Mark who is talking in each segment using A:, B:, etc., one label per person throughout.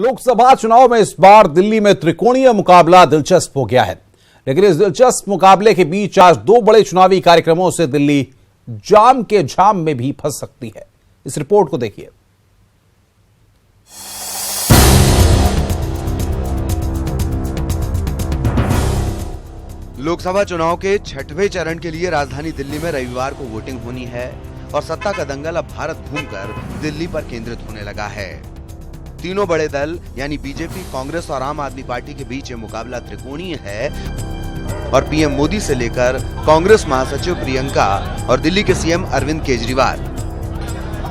A: लोकसभा चुनाव में इस बार दिल्ली में त्रिकोणीय मुकाबला दिलचस्प हो गया है, लेकिन इस दिलचस्प मुकाबले के बीच आज दो बड़े चुनावी कार्यक्रमों से दिल्ली जाम के झाम में भी फंस सकती है। इस रिपोर्ट को देखिए।
B: लोकसभा चुनाव के छठवें चरण के लिए राजधानी दिल्ली में रविवार को वोटिंग होनी है और सत्ता का दंगल अब भारत घूमकर दिल्ली पर केंद्रित होने लगा है। तीनों बड़े दल यानी बीजेपी, कांग्रेस और आम आदमी पार्टी के बीच ये मुकाबला त्रिकोणीय है और पीएम मोदी से लेकर कांग्रेस महासचिव प्रियंका और दिल्ली के सीएम अरविंद केजरीवाल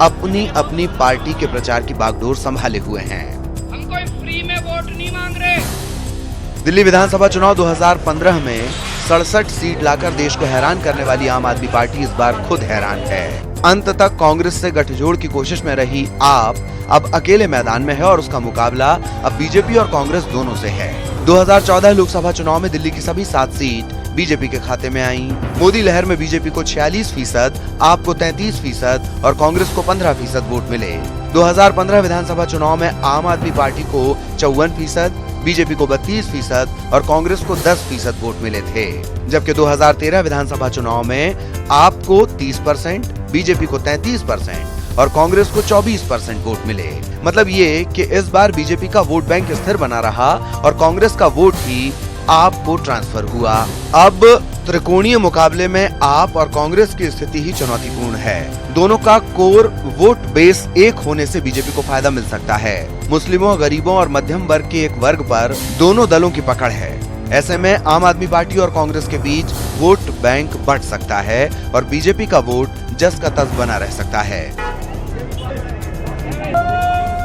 B: अपनी अपनी पार्टी के प्रचार की बागडोर संभाले हुए हैं।
C: हम कोई फ्री में वोट नहीं मांग रहे।
B: दिल्ली विधानसभा चुनाव 2015 में 67 सीट लाकर देश को हैरान करने वाली आम आदमी पार्टी इस बार खुद हैरान है। अंत तक कांग्रेस से गठजोड़ की कोशिश में रही आप अब अकेले मैदान में है और उसका मुकाबला अब बीजेपी और कांग्रेस दोनों से है। 2014 लोकसभा चुनाव में दिल्ली की सभी 7 सीट बीजेपी के खाते में आई। मोदी लहर में बीजेपी को 46%, आप को 33% और कांग्रेस को 15% वोट मिले। 2015 विधानसभा चुनाव में आम आदमी पार्टी को 54%, बीजेपी को 32% और कांग्रेस को 10% वोट मिले थे, जबकि 2013 विधानसभा चुनाव में आपको 30%, बीजेपी को 33% और कांग्रेस को 24% वोट मिले। मतलब ये कि इस बार बीजेपी का वोट बैंक स्थिर बना रहा और कांग्रेस का वोट ही आपको ट्रांसफर हुआ। अब त्रिकोणीय मुकाबले में आप और कांग्रेस की स्थिति ही चुनौतीपूर्ण है। दोनों का कोर वोट बेस एक होने से बीजेपी को फायदा मिल सकता है। मुस्लिमों, गरीबों और मध्यम वर्ग के एक वर्ग पर दोनों दलों की पकड़ है। ऐसे में आम आदमी पार्टी और कांग्रेस के बीच वोट बैंक बढ़ सकता है और बीजेपी का वोट जस का तस बना रह सकता है।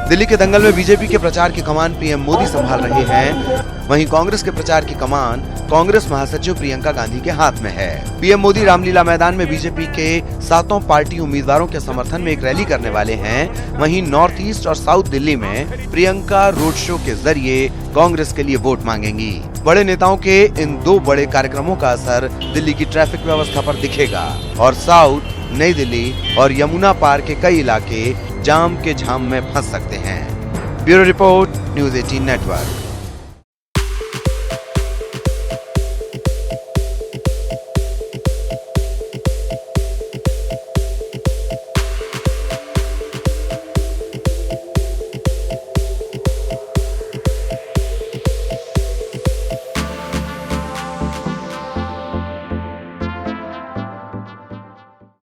B: दिल्ली के दंगल में बीजेपी के प्रचार की कमान पीएम मोदी संभाल रहे हैं, वहीं कांग्रेस के प्रचार की कमान कांग्रेस महासचिव प्रियंका गांधी के हाथ में है। पीएम मोदी रामलीला मैदान में बीजेपी के 7 पार्टी उम्मीदवारों के समर्थन में एक रैली करने वाले हैं। वहीं नॉर्थ ईस्ट और साउथ दिल्ली में प्रियंका रोड शो के जरिए कांग्रेस के लिए वोट मांगेंगी। बड़े नेताओं के इन दो बड़े कार्यक्रमों का असर दिल्ली की ट्रैफिक व्यवस्था पर दिखेगा और साउथ, नई दिल्ली और यमुना पार के कई इलाके जाम के झाम में फंस सकते हैं। Bureau report, news 18 network.